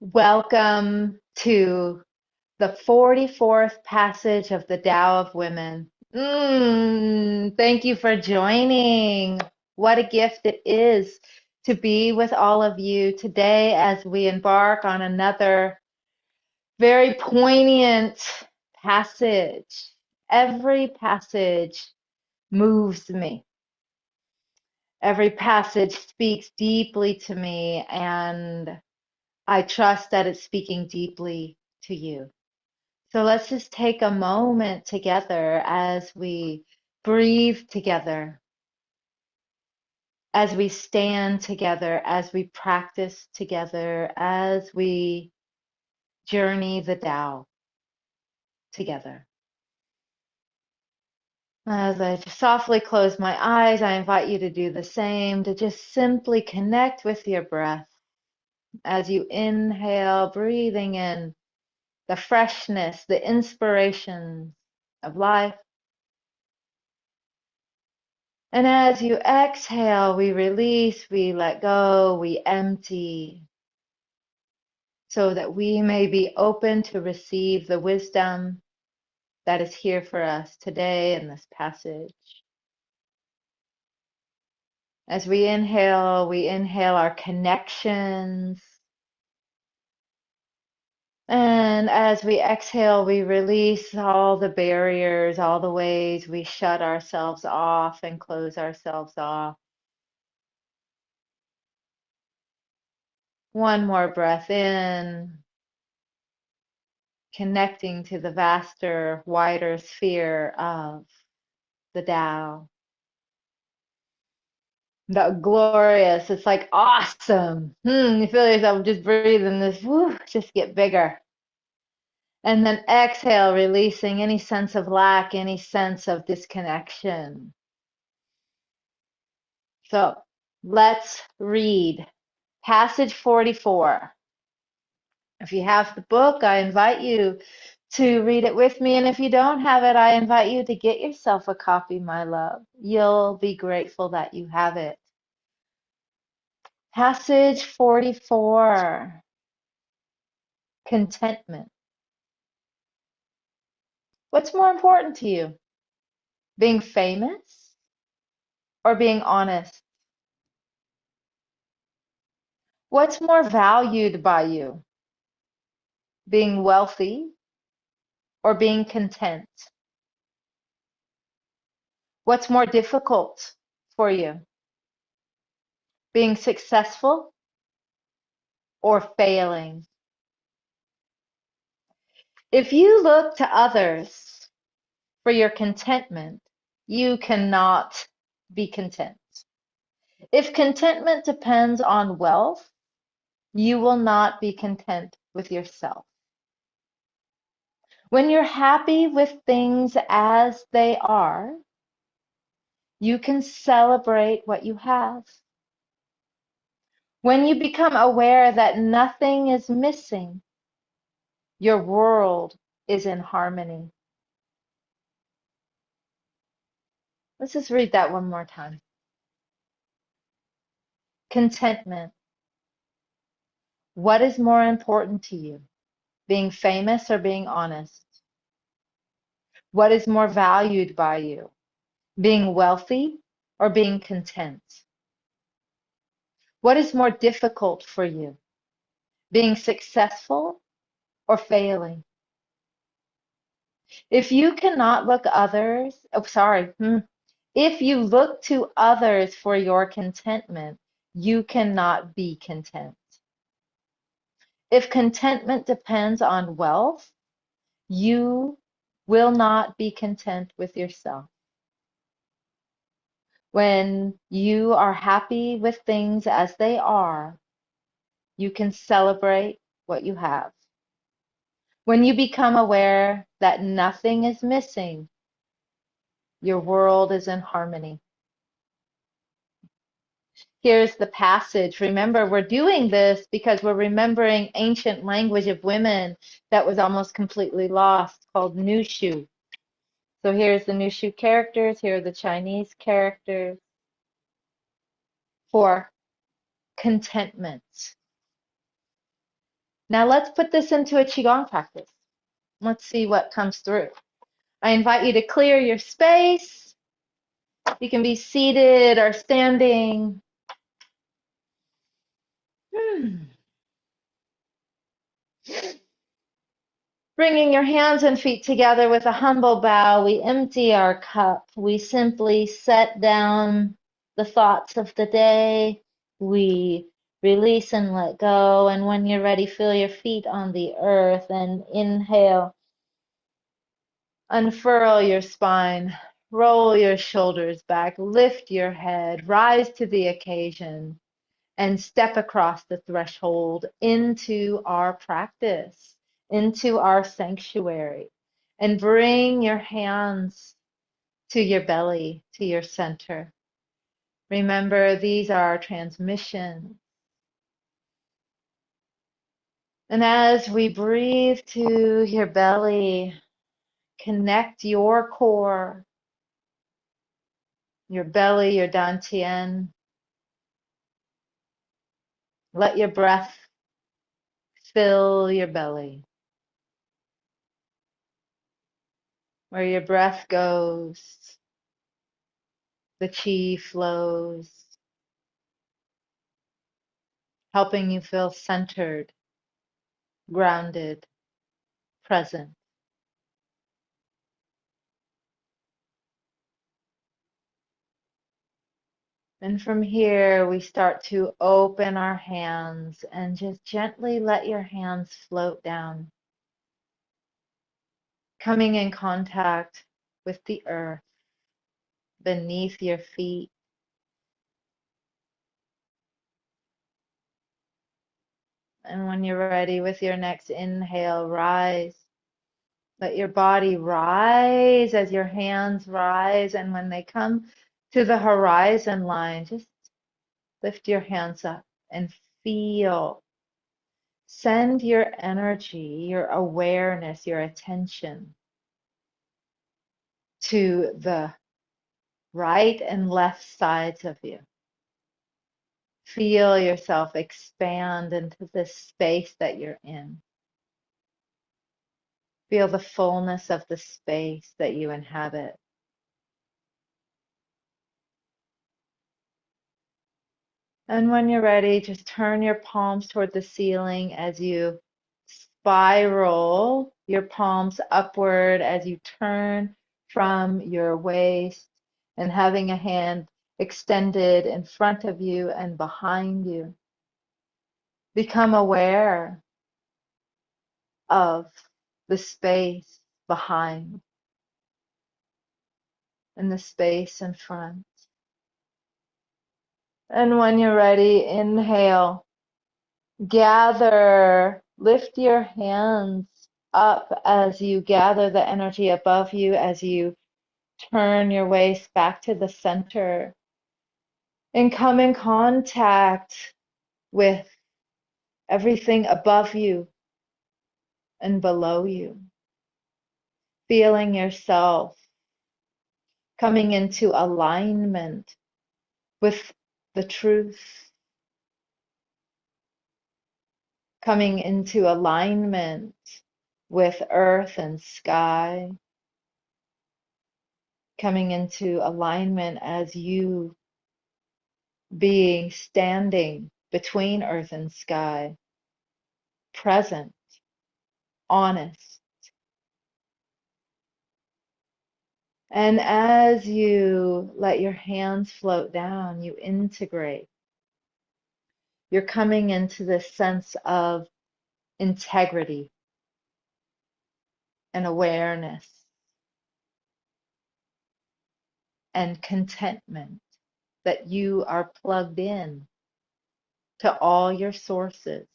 Welcome to the 44th passage of the Tao of Women. Thank you for joining. What a gift it is to be with all of you today as we embark on another very poignant passage. Every passage moves me. Every passage speaks deeply to me, and I trust that it's speaking deeply to you. So let's just take a moment together as we breathe together, as we stand together, as we practice together, as we journey the Tao together. As I just softly close my eyes, I invite you to do the same, to just simply connect with your breath. As you inhale, breathing in the freshness, the inspiration of life. And as you exhale, we release, we let go, we empty, so that we may be open to receive the wisdom that is here for us today in this passage. As we inhale our connections. And as we exhale, we release all the barriers, all the ways we shut ourselves off and close ourselves off. One more breath in, connecting to the vaster, wider sphere of the Tao. The glorious, it's like awesome. You feel yourself just breathing this, just get bigger. And then exhale, releasing any sense of lack, any sense of disconnection. So let's read passage 44. If you have the book, I invite you to read it with me. And if you don't have it, I invite you to get yourself a copy, my love. You'll be grateful that you have it. Passage 44, contentment. What's more important to you, being famous or being honest? What's more valued by you, being wealthy or being content? What's more difficult for you, being successful or failing? If you look to others for your contentment, you cannot be content. If contentment depends on wealth, you will not be content with yourself. When you're happy with things as they are, you can celebrate what you have. When you become aware that nothing is missing, your world is in harmony. Let's just read that one more time. Contentment. What is more important to you, being famous or being honest? What is more valued by you, being wealthy or being content? What is more difficult for you, being successful or failing? If you cannot look others, if you look to others for your contentment, you cannot be content. If contentment depends on wealth, you will not be content with yourself. When you are happy with things as they are, you can celebrate what you have. When you become aware that nothing is missing, your world is in harmony. Here's the passage. Remember, we're doing this because we're remembering ancient language of women that was almost completely lost, called Nushu. So here's the Nushu characters. Here are the Chinese characters for contentment. Now let's put this into a Qigong practice. Let's see what comes through. I invite you to clear your space. You can be seated or standing. Bringing your hands and feet together with a humble bow, we empty our cup. We simply set down the thoughts of the day. We release and let go. And when you're ready, feel your feet on the earth and inhale. Unfurl your spine. Roll your shoulders back. Lift your head. Rise to the occasion. And step across the threshold into our practice, into our sanctuary, and bring your hands to your belly, to your center. Remember, these are transmissions. And as we breathe to your belly, connect your core, your belly, your dantian. Let your breath fill your belly. Where your breath goes, the chi flows, helping you feel centered, grounded, present. And from here, we start to open our hands and just gently let your hands float down, coming in contact with the earth beneath your feet. And when you're ready with your next inhale, rise. Let your body rise as your hands rise. And when they come to the horizon line, just lift your hands up and feel. Send your energy, your awareness, your attention to the right and left sides of you. Feel yourself expand into this space that you're in. Feel the fullness of the space that you inhabit. And when you're ready, just turn your palms toward the ceiling as you spiral your palms upward as you turn from your waist and having a hand extended in front of you and behind you. Become aware of the space behind and the space in front. And when you're ready, inhale. Gather, lift your hands up as you gather the energy above you, as you turn your waist back to the center and come in contact with everything above you and below you. Feeling yourself coming into alignment with the truth, coming into alignment with earth and sky, coming into alignment as you being standing between earth and sky, present, honest. And as you let your hands float down, you integrate. You're coming into this sense of integrity and awareness and contentment that you are plugged in to all your sources.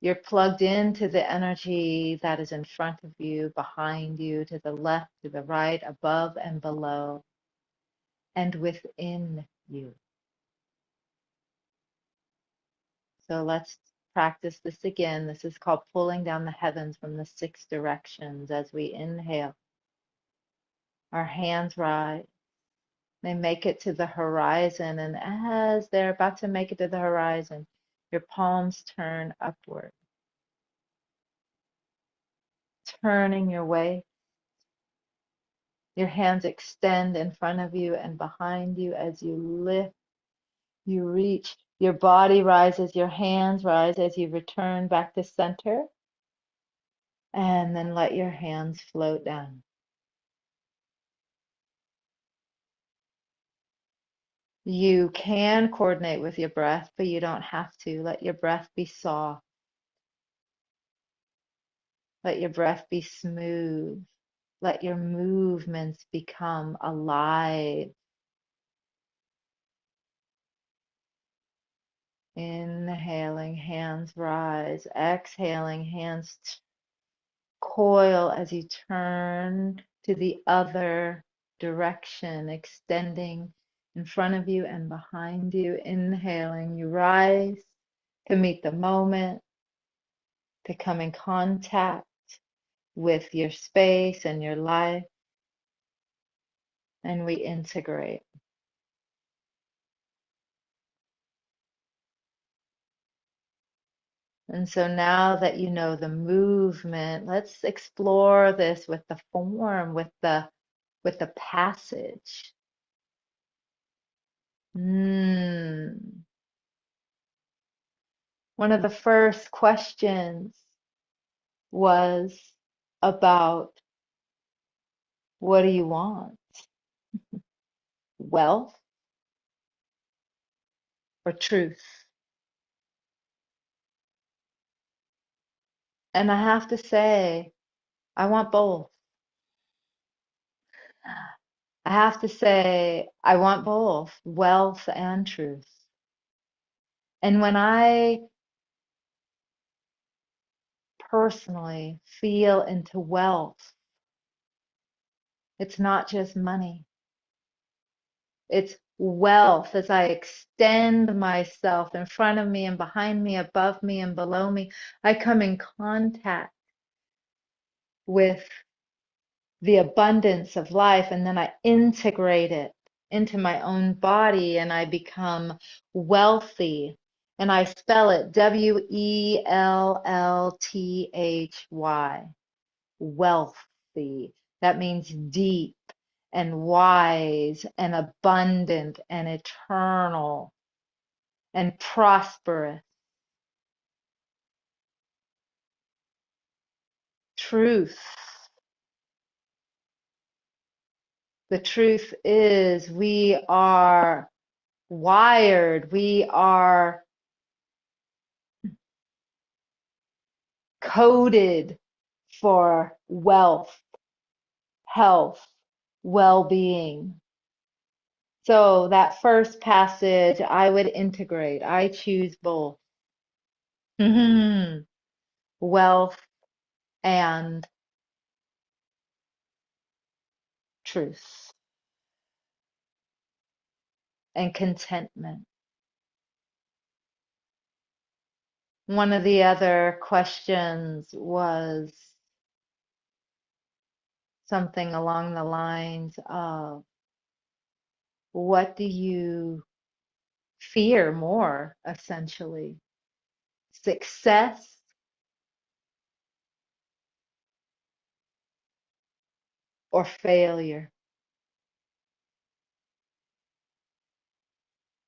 You're plugged into the energy that is in front of you, behind you, to the left, to the right, above and below, and within you. So let's practice this again. This is called pulling down the heavens from the 6 directions. As we inhale, our hands rise. They make it to the horizon, and as they're about to make it to the horizon, your palms turn upward. turning your way. Your hands extend in front of you and behind you as you lift, you reach. Your body rises, your hands rise as you return back to center. And then let your hands float down. You can coordinate with your breath, but you don't have to. Let your breath be soft. Let your breath be smooth. Let your movements become alive. Inhaling, hands rise. Exhaling, hands coil as you turn to the other direction, extending in front of you and behind you. Inhaling, you rise to meet the moment, to come in contact with your space and your life, and we integrate. And so now that you know the movement, let's explore this with the form, with the passage. One of the first questions was about, what do you want? Wealth or truth? And I have to say, I want both. I have to say, I want both wealth and truth. And when I personally feel into wealth, it's not just money. It's wealth as I extend myself in front of me and behind me, above me and below me. I come in contact with the abundance of life, and then I integrate it into my own body and I become wealthy. And I spell it Wellthy, wealthy. That means deep and wise and abundant and eternal and prosperous. Truth. The truth is we are wired, we are coded for wealth, health, well-being. So that first passage, I would integrate. I choose both. Wealth and truth and contentment. One of the other questions was something along the lines of, what do you fear more, essentially? Success or failure?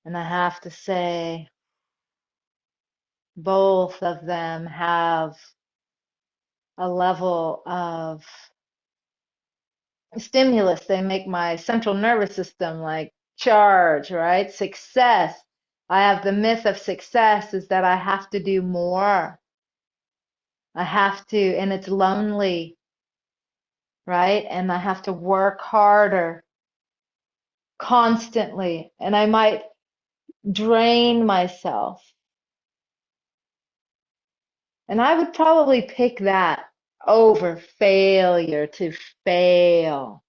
And I have to say, both of them have a level of stimulus. They make my central nervous system like charge, right? Success. I have the myth of success is that I have to do more. I have to, and it's lonely, right? And I have to work harder constantly, and I might drain myself. And I would probably pick that over failure, to fail,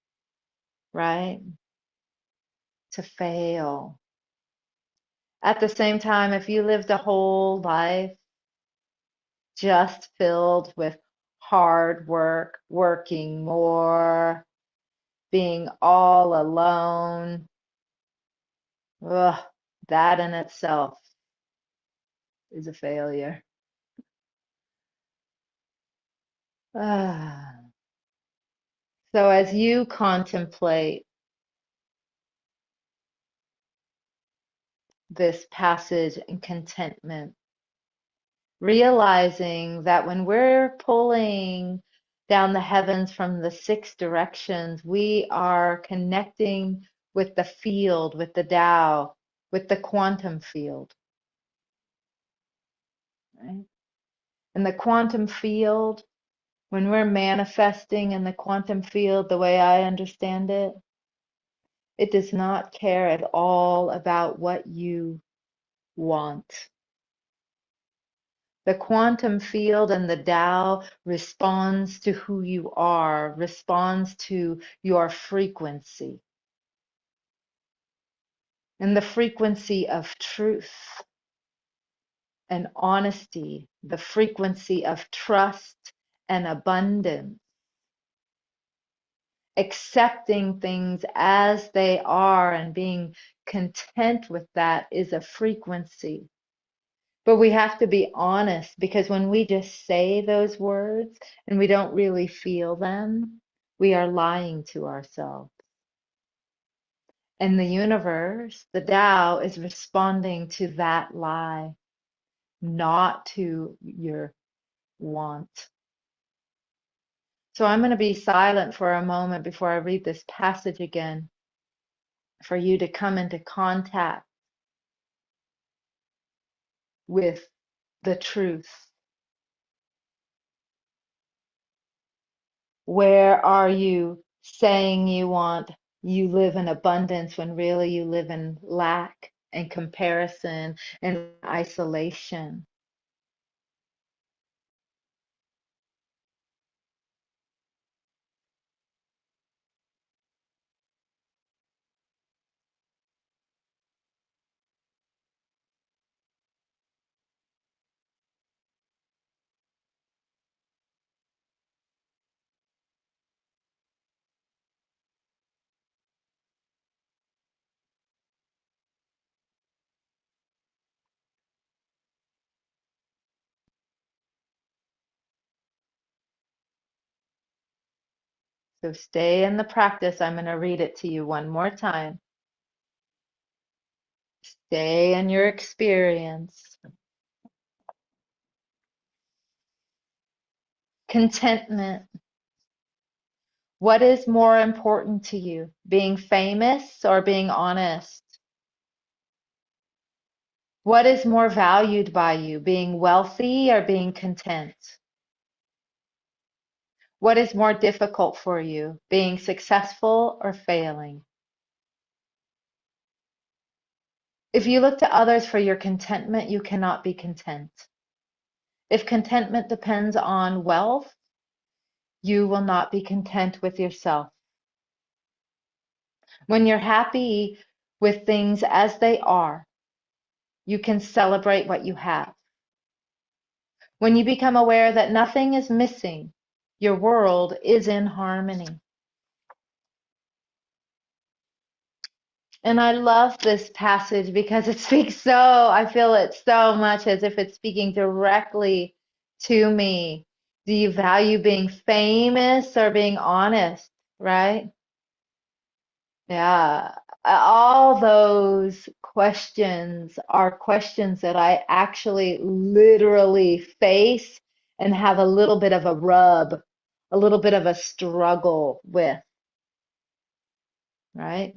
right? To fail. At the same time, if you lived a whole life just filled with hard work, working more, being all alone, ugh, that in itself is a failure. So as you contemplate this passage in contentment, realizing that when we're pulling down the heavens from the six directions, we are connecting with the field, with the Tao, with the quantum field, right? And the quantum field, when we're manifesting in the quantum field, the way I understand it, it does not care at all about what you want. The quantum field and the Tao responds to who you are, responds to your frequency. And the frequency of truth and honesty, the frequency of trust and abundance, accepting things as they are and being content with that is a frequency. But we have to be honest, because when we just say those words and we don't really feel them, we are lying to ourselves. And the universe, the Tao, is responding to that lie, not to your want. So I'm going to be silent for a moment before I read this passage again, for you to come into contact with the truth. Where are you saying you live in abundance when really you live in lack and comparison and isolation? So stay in the practice. I'm going to read it to you one more time. Stay in your experience. Contentment. What is more important to you, being famous or being honest? What is more valued by you, being wealthy or being content? What is more difficult for you, being successful or failing? If you look to others for your contentment, you cannot be content. If contentment depends on wealth, you will not be content with yourself. When you're happy with things as they are, you can celebrate what you have. When you become aware that nothing is missing, your world is in harmony. And I love this passage because it speaks so, I feel it so much as if it's speaking directly to me. Do you value being famous or being honest, right? Yeah. All those questions are questions that I actually literally face and have a little bit of a rub, a little bit of a struggle with, right?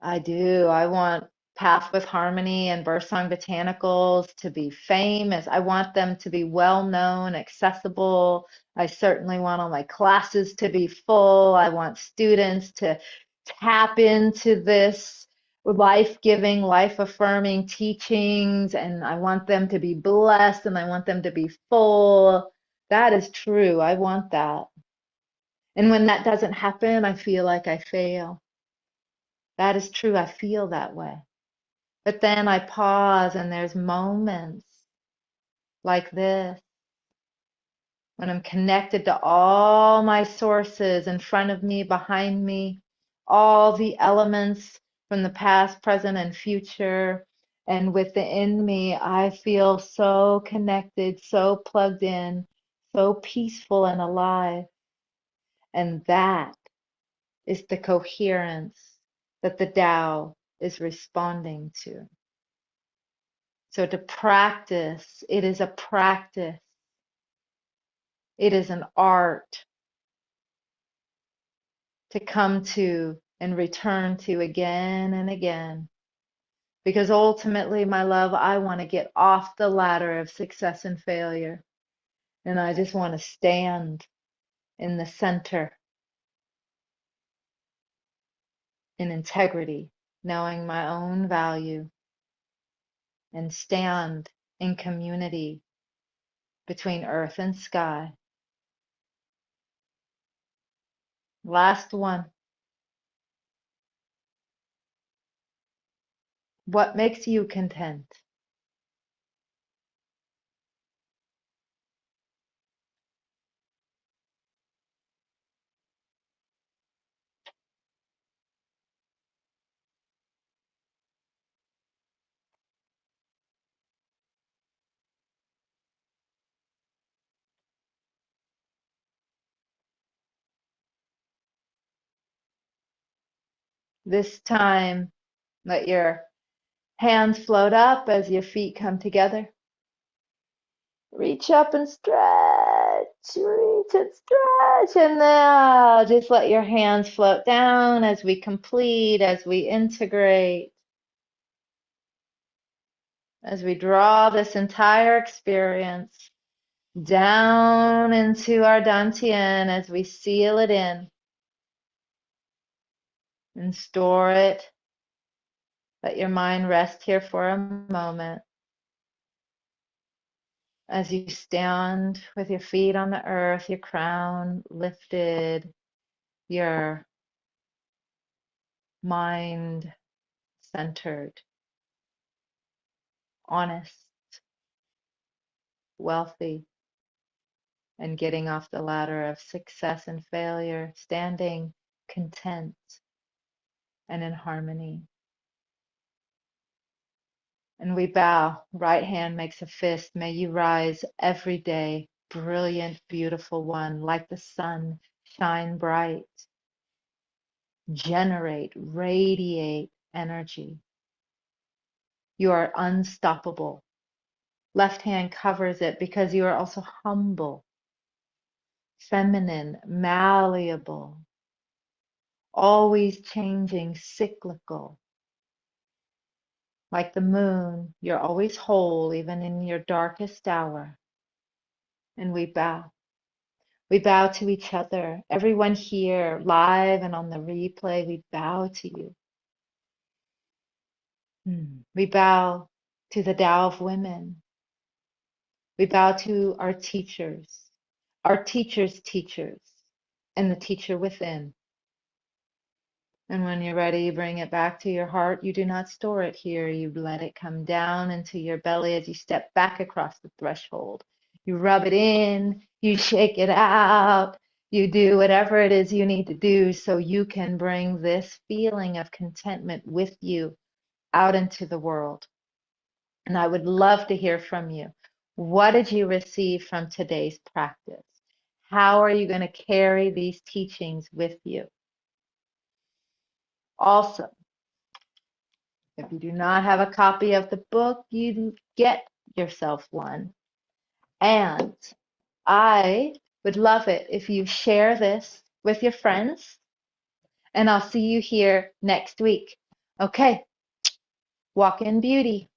I do. I want Path with Harmony and Birdsong Botanicals to be famous. I want them to be well known, accessible. I certainly want all my classes to be full. I want students to tap into this life-giving, life-affirming teachings, and I want them to be blessed and I want them to be full. That is true. I want that. And when that doesn't happen, I feel like I fail. That is true. I feel that way. But then I pause and there's moments like this when I'm connected to all my sources in front of me, behind me, all the elements from the past, present, and future. And within me, I feel so connected, so plugged in, so peaceful and alive. And that is the coherence that the Tao is responding to. So to practice, it is a practice. It is an art to come to and return to again and again. Because ultimately, my love, I want to get off the ladder of success and failure. And I just want to stand in the center in integrity, knowing my own value, and stand in community between earth and sky. Last one. What makes you content? This time, let your hands float up as your feet come together. Reach up and stretch, reach and stretch, and now just let your hands float down as we complete, as we integrate, as we draw this entire experience down into our dantian, as we seal it in and store it. Let your mind rest here for a moment as you stand with your feet on the earth, your crown lifted, your mind centered, honest, wealthy, and getting off the ladder of success and failure, standing content and in harmony. And we bow, right hand makes a fist. May you rise every day, brilliant, beautiful one, like the sun, shine bright, generate, radiate energy. You are unstoppable. Left hand covers it because you are also humble, feminine, malleable, always changing, cyclical. Like the moon, you're always whole, even in your darkest hour. And we bow. We bow to each other. Everyone here, live and on the replay, we bow to you. We bow to the Tao of Women. We bow to our teachers' teachers, and the teacher within. And when you're ready, you bring it back to your heart. You do not store it here. You let it come down into your belly as you step back across the threshold. You rub it in, you shake it out, you do whatever it is you need to do so you can bring this feeling of contentment with you out into the world. And I would love to hear from you. What did you receive from today's practice? How are you going to carry these teachings with you? Also, if you do not have a copy of the book, you get yourself one. And I would love it if you share this with your friends. And I'll see you here next week. Okay, walk in beauty.